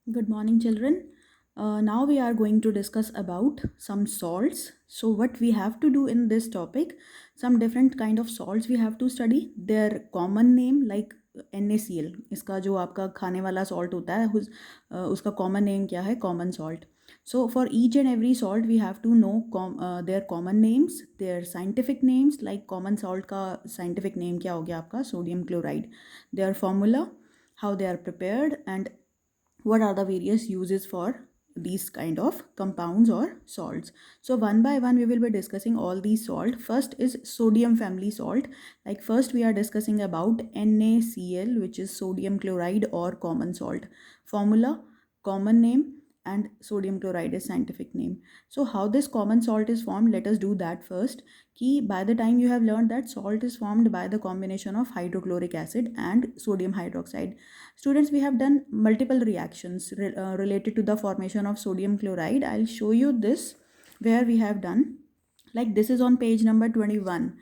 Good morning, children. Now we are going to discuss about some salts. So what we have to do in this topic, some different kind of salts we have to study. Their common name like NaCl. इसका जो आपका खाने वाला salt होता है उसका common name क्या है? Common salt. So for each and every salt we have to know their common names, their scientific names. Like common salt का scientific name क्या हो गया आपका? Sodium chloride. Their formula, how they are prepared, and what are the various uses for these kind of compounds or salts. So one by one we will be discussing all these salt. First is sodium family salt. Like first we are discussing about NaCl, which is sodium chloride or common salt. Formula, common name, and sodium chloride is scientific name. So how this common salt is formed, let us do that first. Ki by the time you have learned that salt is formed by the combination of hydrochloric acid and sodium hydroxide. Students, we have done multiple reactions related to the formation of sodium chloride. I'll show you this where we have done. Like this is on page number 21.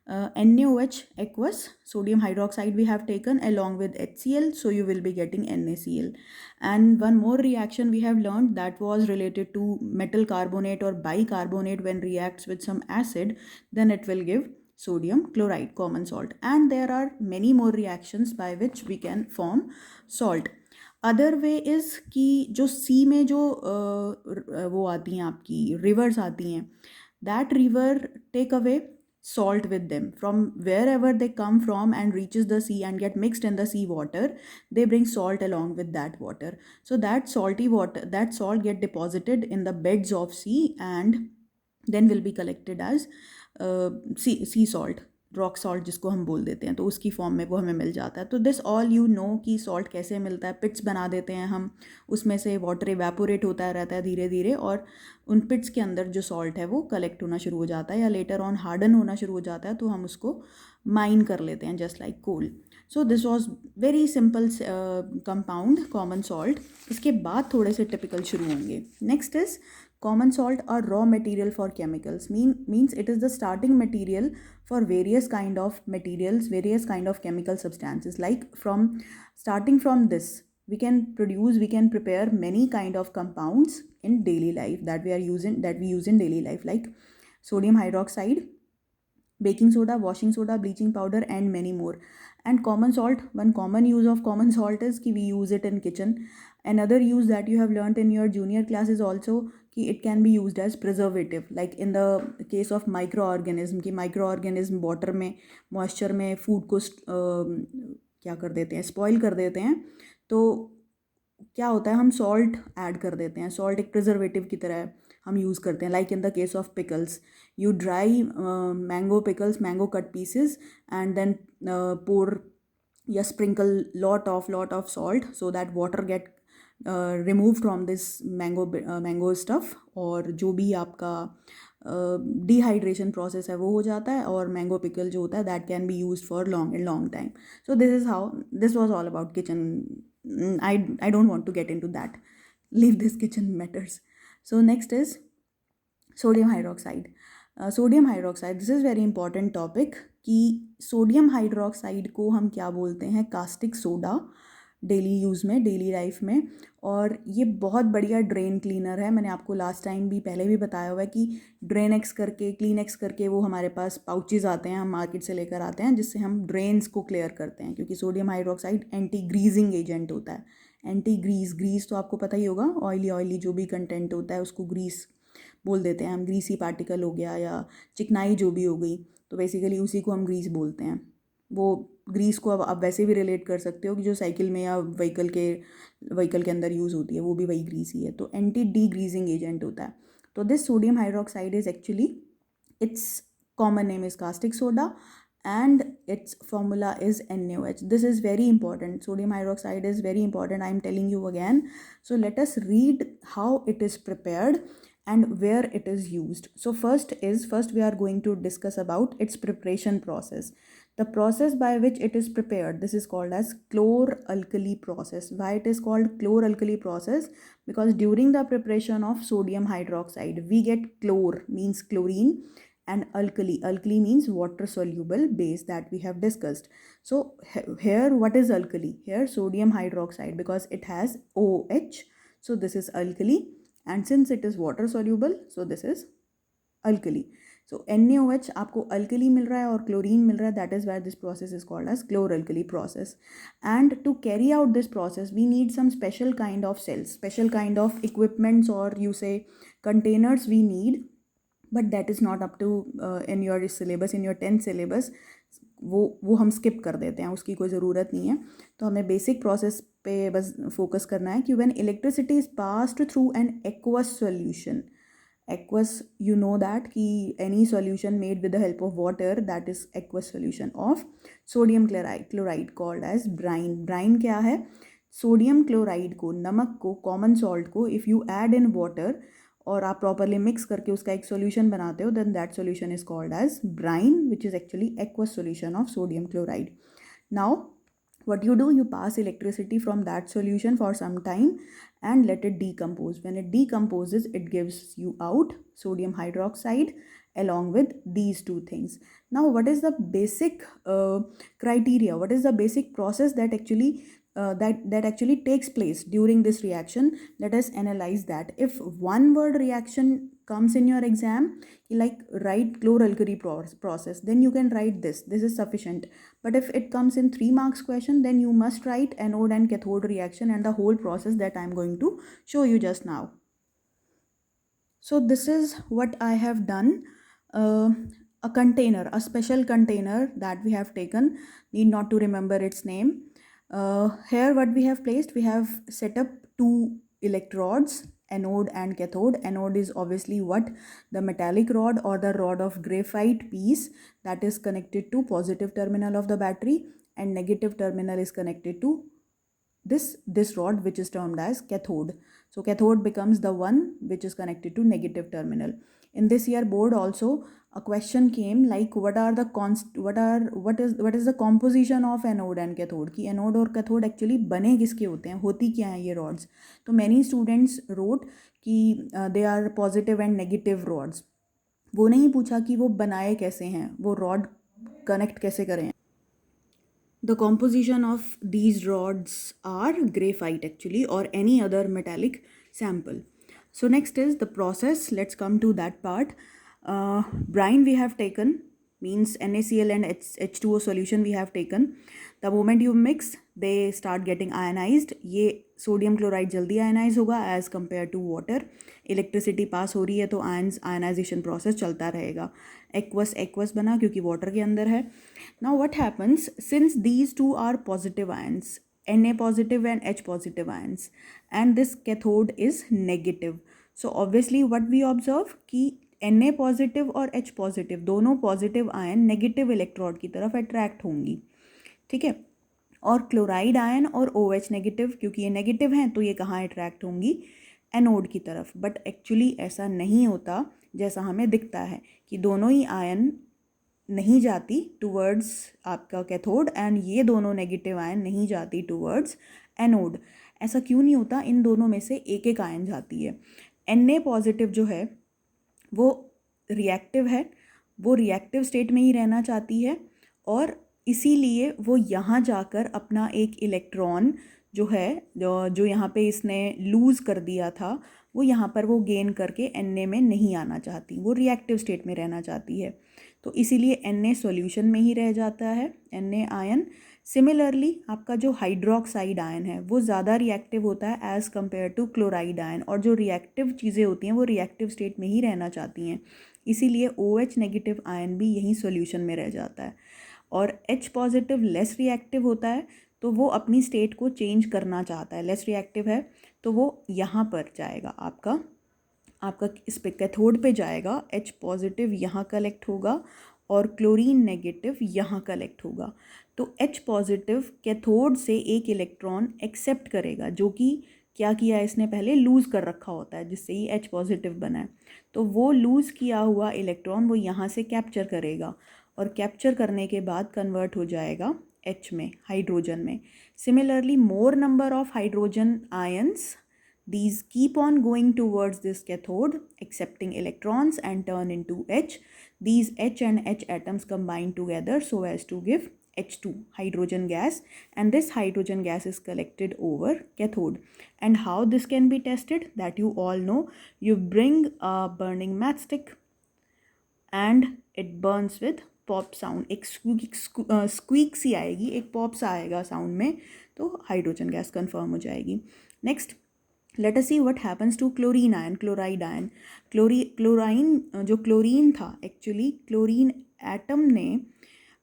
NaOH aqueous sodium hydroxide we have taken along with HCl, so you will be getting NaCl. And one more reaction we have learned that was related to metal carbonate or bicarbonate. When reacts with some acid, then it will give sodium chloride, common salt. And there are many more reactions by which we can form salt. Other way is कि जो सी में जो वो आती हैं आपकी rivers आती हैं, that river take away salt with them from wherever they come from and reaches the sea and get mixed in the sea water. They bring salt along with that water, so that salty water, that salt get deposited in the beds of sea and then will be collected as sea salt, rock salt जिसको हम बोल देते हैं, तो उसकी form में वो हमें मिल जाता है. तो दिस ऑल यू नो कि सॉल्ट कैसे मिलता है. पिट्स बना देते हैं हम, उसमें से वाटर इवेपोरेट होता रहता है धीरे धीरे, और उन पिट्स के अंदर जो सॉल्ट है वो कलेक्ट होना शुरू हो जाता है या लेटर ऑन हार्डन होना शुरू हो जाता है, तो हम उसको माइन कर लेते हैं just like coal. So this was very simple compound common salt. इसके बाद थोड़े से टिपिकल शुरू होंगे. Next is common salt are raw material for chemicals. Means it is the starting material for various kind of materials, various kind of chemical substances. Like from starting from this, we can prepare many kind of compounds in daily life that we use in daily life, like sodium hydroxide, baking soda, washing soda, bleaching powder, and many more. And common salt, one common use of common salt is कि we use it in kitchen. Another use that you have learnt in your junior class is also कि it can be used as preservative, like in the case of microorganism, कि microorganism water में, moisture में food को क्या कर देते हैं, spoil कर देते हैं. तो क्या होता है, हम सॉल्ट ऐड कर देते हैं. सॉल्ट एक प्रिजर्वेटिव की तरह हम यूज़ करते हैं. Like in the case of pickles, you dry mango pickles, mango cut pieces, and then pour या sprinkle lot of salt so that water get removed from this mango stuff, और जो भी आपका डिहाइड्रेशन प्रोसेस है वो हो जाता है, और मैंगो पिकल जो होता है that can be use for long time. So this is how this was all about kitchen. I don't want to get into that. Leave this kitchen matters. So next is sodium hydroxide. Sodium hydroxide, this is very important topic कि sodium hydroxide को हम क्या बोलते हैं, caustic soda daily use में, daily life में. और ये बहुत बढ़िया ड्रेन क्लीनर है. मैंने आपको लास्ट टाइम भी पहले भी बताया हुआ है कि ड्रेन एक्स करके, क्लीन एक्स करके वो हमारे पास पाउचेज़ आते हैं, हम मार्केट से लेकर आते हैं, जिससे हम ड्रेन्स को क्लियर करते हैं. क्योंकि sodium hydroxide anti greasing agent होता है. एंटी ग्रीस तो आपको पता ही होगा, ऑयली जो भी कंटेंट होता है उसको ग्रीस बोल देते हैं हम. ग्रीसी पार्टिकल हो गया या चिकनाई जो भी हो गई, तो बेसिकली उसी को हम ग्रीस बोलते हैं. वो ग्रीस को अब आप वैसे भी रिलेट कर सकते हो कि जो साइकिल में या व्हीकल के अंदर यूज़ होती है, वो भी वही ग्रीस ही है. तो एंटी डी ग्रीजिंग एजेंट होता है. तो this sodium hydroxide is actually, it's common name is caustic soda and its formula is NaOH. This is very important. Sodium hydroxide is very important, I am telling you again. So let us read how it is prepared and where it is used. So first we are going to discuss about its preparation process. The process by which it is prepared, this is called as chlor-alkali process. Why it is called chlor-alkali process? Because during the preparation of sodium hydroxide, we get chlor, means chlorine, and alkali. Alkali means water soluble base that we have discussed. So here what is alkali? Here sodium hydroxide, because it has OH. So this is alkali, and since it is water soluble, so this is alkali. So NaOH आपको alkali मिल रहा है और chlorine मिल रहा है. That is why this process is called as chloralkali process. And to carry out this process, we need some special kind of cells, special kind of equipments, or you say containers we need. But that is not up to in your syllabus, in your 10th syllabus. वो हम skip कर देते हैं, उसकी कोई ज़रूरत नहीं है. तो हमें basic process पे बस focus करना है कि when electricity is passed through an aqueous solution. Aqueous, you know that कि any solution made with the help of water, that is aqueous solution of sodium chloride called as brine. Brine क्या है? Sodium chloride को, नमक को, common salt को if you add in water और आप properly mix करके उसका एक सॉल्यूशन बनाते हो, then that solution is called as brine, which is actually aqueous solution of sodium chloride. Now what you do, you pass electricity from that solution for some time and let it decompose. When it decomposes, it gives you out sodium hydroxide along with these two things. Now what is the basic criteria, what is the basic process that actually takes place during this reaction? Let us analyze that. If one word reaction comes in your exam, like write chloralkali process, then you can write this is sufficient. But if it comes in 3 marks question, then you must write anode and cathode reaction and the whole process that I am going to show you just now. So this is what I have done. A container, a special container that we have taken, need not to remember its name. Here what we have placed, we have set up 2 electrodes, anode and cathode. Anode is obviously what? The metallic rod or the rod of graphite piece that is connected to positive terminal of the battery, and negative terminal is connected to this rod, which is termed as cathode. So cathode becomes the one which is connected to negative terminal. In this year board also a question came like what is the composition of anode and cathode, कि anode और cathode actually बने किसके होते हैं, होती क्या हैं ये rods. तो many students wrote कि they are positive and negative rods. वो नहीं पूछा कि वो बनाए कैसे हैं, वो rod connect कैसे करें. The composition of these rods are graphite actually, or any other metallic sample. So next is the process. Let's come to that part. Brine we have taken, means NaCl and H2O solution we have taken. The moment you mix, they start getting ionized. ये sodium chloride जल्दी ionize होगा as compared to water. Electricity pass हो रही है तो ionization process चलता रहेगा. Aqueous बना क्योंकि water के अंदर है. Now what happens, since these two are positive ions, Na positive and H positive ions, and this cathode is negative. So obviously what we observe कि Na पॉजिटिव और H positive दोनों positive ion negative electrode की तरफ attract होंगी, ठीक है. और chloride ion और OH नेगेटिव, क्योंकि ये नेगेटिव हैं तो ये कहाँ अट्रैक्ट होंगी, एनोड की तरफ. बट एक्चुअली ऐसा नहीं होता जैसा हमें दिखता है कि दोनों ही आयन नहीं जाती टूवर्ड्स आपका कैथोड एंड ये दोनों नेगेटिव आयन नहीं जाती टूवर्ड्स एनोड. ऐसा क्यों नहीं होता, इन दोनों में से एक एक आयन जाती है. Na पॉजिटिव जो है वो रिएक्टिव है, वो रिएक्टिव स्टेट में ही रहना चाहती है और इसीलिए वो यहाँ जाकर अपना एक इलेक्ट्रॉन जो है जो यहाँ पे इसने लूज़ कर दिया था, वो यहाँ पर वो गेन करके Na में नहीं आना चाहती, वो रिएक्टिव स्टेट में रहना चाहती है. तो इसीलिए Na सॉल्यूशन में ही रह जाता है, Na आयन. सिमिलरली आपका जो हाइड्रोक्साइड आयन है वो ज़्यादा रिएक्टिव होता है as compare to chloride ion, और जो रिएक्टिव चीज़ें होती हैं वो रिएक्टिव स्टेट में ही रहना चाहती हैं, इसीलिए OH नेगेटिव आयन भी यहीं सॉल्यूशन में रह जाता है. और H पॉजिटिव लेस रिएक्टिव होता है तो वो अपनी स्टेट को चेंज करना चाहता है, लेस रिएक्टिव है तो वो यहाँ पर जाएगा, आपका इस पे कैथोड पे जाएगा. H पॉजिटिव यहाँ कलेक्ट होगा और क्लोरीन नेगेटिव यहाँ कलेक्ट होगा. तो H पॉजिटिव कैथोड से एक इलेक्ट्रॉन एक्सेप्ट करेगा, जो कि क्या किया है इसने पहले लूज़ कर रखा होता है जिससे ही H पॉजिटिव बना है. तो वो लूज़ किया हुआ इलेक्ट्रॉन वो यहाँ से कैप्चर करेगा और कैप्चर करने के बाद कन्वर्ट हो जाएगा H में, हाइड्रोजन में. Similarly more number of hydrogen ions These keep on going towards this cathode, accepting electrons and turn into H. These H and H atoms combine together so as to give H2, hydrogen gas, and this hydrogen gas is collected over cathode. And how this can be tested, that you all know. You bring a burning matchstick and it burns with pop sound, एक squeak सी आएगी, एक pop सा आएगा sound में, तो hydrogen gas confirm हो जाएगी. Next let us see what happens to chlorine ion, chloride ion. Chlorine जो क्लोरीन था, एक्चुअली क्लोरीन एटम ने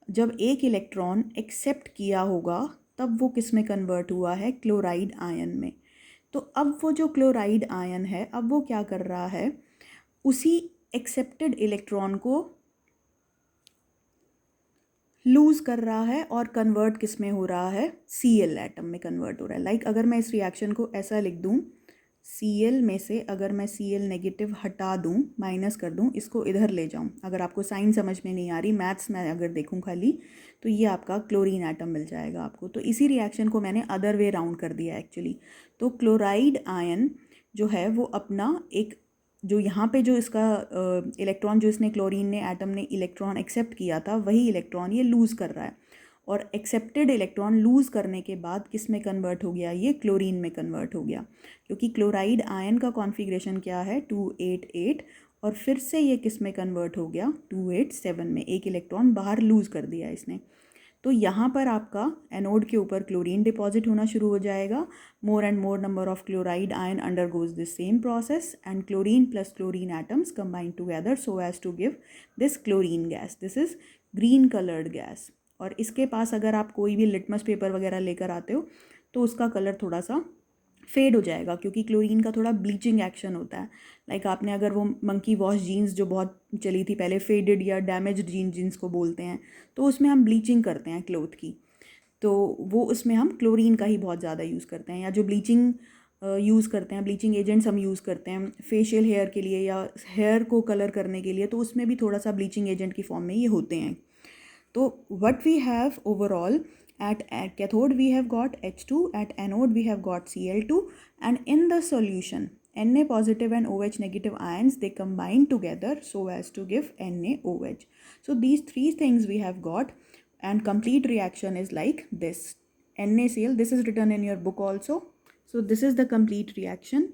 जब एक इलेक्ट्रॉन एक्सेप्ट किया होगा तब वो किस में कन्वर्ट हुआ है, क्लोराइड आयन में. तो अब वो जो क्लोराइड आयन है, अब वो क्या कर रहा है, उसी एक्सेप्टेड इलेक्ट्रॉन को लूज़ कर रहा है और कन्वर्ट किस में हो रहा है, Cl एटम में कन्वर्ट हो रहा है. लाइक अगर मैं इस रिएक्शन को ऐसा लिख दूँ, Cl में से अगर मैं Cl नेगेटिव हटा दूँ, माइनस कर दूँ, इसको इधर ले जाऊँ, अगर आपको साइन समझ में नहीं आ रही, मैथ्स में अगर देखूँ खाली, तो ये आपका क्लोरीन एटम मिल जाएगा आपको. तो इसी रिएक्शन को मैंने अदर वे राउंड कर दिया एक्चुअली. तो क्लोराइड आयन जो है वो अपना एक, जो यहाँ पे जो इसका इलेक्ट्रॉन, जो इसने क्लोरीन ने एटम ने इलेक्ट्रॉन एक्सेप्ट किया था, वही इलेक्ट्रॉन ये लूज़ कर रहा है. और एक्सेप्टेड इलेक्ट्रॉन लूज़ करने के बाद किस में कन्वर्ट हो गया, ये क्लोरीन में कन्वर्ट हो गया. क्योंकि क्लोराइड आयन का कॉन्फ़िगरेशन क्या है, 288, और फिर से ये किस में कन्वर्ट हो गया, 287 में. एक इलेक्ट्रॉन बाहर लूज़ कर दिया इसने. तो यहाँ पर आपका एनोड के ऊपर क्लोरीन डिपॉजिट होना शुरू हो जाएगा. More and more number of chloride ion undergoes this same process and chlorine plus chlorine atoms combine together so as to give this chlorine gas. This is green coloured gas. और इसके पास अगर आप कोई भी लिटमस पेपर वगैरह लेकर आते हो तो उसका कलर थोड़ा सा फेड हो जाएगा, क्योंकि क्लोरीन का थोड़ा ब्लीचिंग एक्शन होता है. लाइक आपने अगर वो मंकी वॉश जीन्स जो बहुत चली थी पहले, फेडेड या डैमेज्ड जीन्स को बोलते हैं, तो उसमें हम ब्लीचिंग करते हैं क्लोथ की, तो वो उसमें हम क्लोरीन का ही बहुत ज़्यादा यूज़ करते हैं. या जो ब्लीचिंग यूज़ करते हैं, ब्लीचिंग एजेंट्स हम यूज़ करते हैं फेशियल हेयर के लिए या हेयर को कलर करने के लिए, तो उसमें भी थोड़ा सा ब्लीचिंग एजेंट की फॉर्म में ये होते हैं. तो what we have overall, at cathode we have got H2, at anode we have got Cl2, and in the solution Na positive and OH negative ions, they combine together so as to give NaOH. So these three things we have got, and complete reaction is like this. NaCl, this is written in your book also. So this is the complete reaction,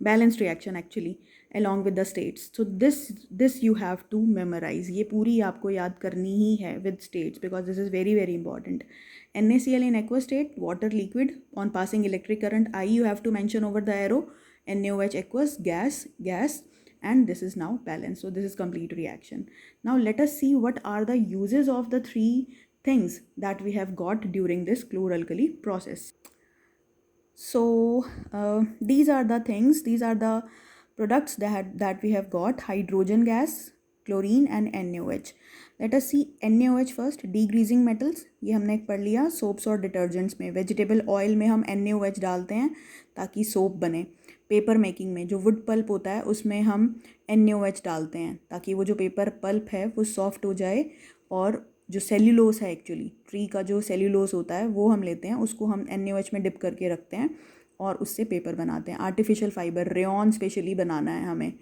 balanced reaction actually, along with the states. So this you have to memorize. ये पूरी आपको याद करनी ही है with states, because this is very very important. NaCl in aqueous state, water liquid, on passing electric current I, you have to mention over the arrow. NaOH aqueous, gas, and this is now balanced. So this is complete reaction. Now let us see what are the uses of the three things that we have got during this chloralkali process. So these are the things, these are the products that we have got: hydrogen gas, chlorine and NaOH. Let us see NaOH first. Degreasing metals, ये हमने पढ़ लिया. Soaps और detergents में, vegetable oil में हम NaOH डालते हैं ताकि सोप बने. पेपर मेकिंग में जो वुड पल्प होता है उसमें हम NaOH डालते हैं ताकि वो जो पेपर पल्प है वो सॉफ्ट हो जाए. और जो सेल्यूलोस है, एक्चुअली ट्री का जो सेल्यूलोस होता है वो हम लेते हैं, उसको हम NaOH में डिप करके रखते हैं और उससे पेपर बनाते हैं. आर्टिफिशियल फाइबर, रेयॉन स्पेशली बनाना है हमें,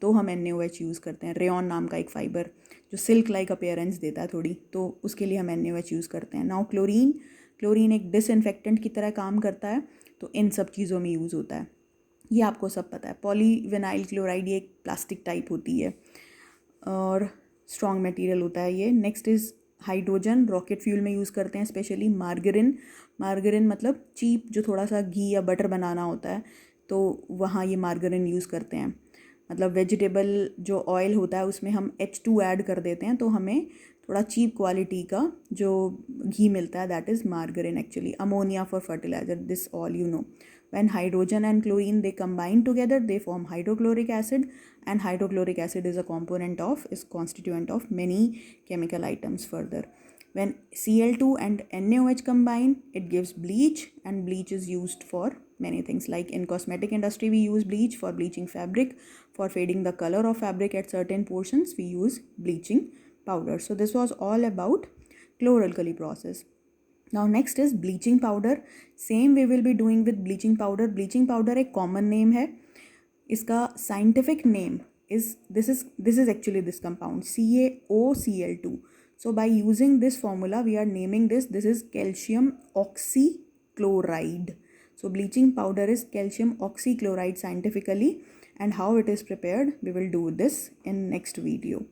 तो हम NaOH यूज़ करते हैं. रेयॉन नाम का एक फ़ाइबर जो सिल्क लाइक अपीयरेंस देता है थोड़ी, तो उसके लिए हम NaOH यूज़ करते हैं. नाउ क्लोरीन एक डिसइंफेक्टेंट की तरह काम करता है, तो इन सब चीज़ों में यूज़ होता है. ये आपको सब पता है. पॉलीविनाइल क्लोराइड, ये एक प्लास्टिक टाइप होती है और स्ट्रॉन्ग मटेरियल होता है ये. Next is hydrogen, rocket fuel में यूज़ करते हैं स्पेशली. मार्गरिन मतलब चीप, जो थोड़ा सा घी या बटर बनाना होता है, तो वहाँ ये मार्गरिन यूज़ करते हैं. मतलब वेजिटेबल जो ऑयल होता है उसमें हम H2 ऐड कर देते हैं, तो हमें थोड़ा चीप क्वालिटी का जो घी मिलता है, that is margarine actually. Ammonia for fertilizer, this all you know. When hydrogen and chlorine they combine together, they form hydrochloric acid, and hydrochloric acid is constituent of many chemical items further. When Cl2 and NaOH combine, it gives bleach, and bleach is used for many things. Like in cosmetic industry we use bleach for bleaching fabric, for fading the color of fabric at certain portions we use bleaching powder. So this was all about chloralkali process. Now next is bleaching powder. Same we will be doing with bleaching powder. Bleaching powder एक common name है. इसका scientific name is this is actually this compound CaOCl2. So by using this formula we are naming this is calcium oxychloride. So bleaching powder is calcium oxychloride scientifically, and how it is prepared we will do this in next video.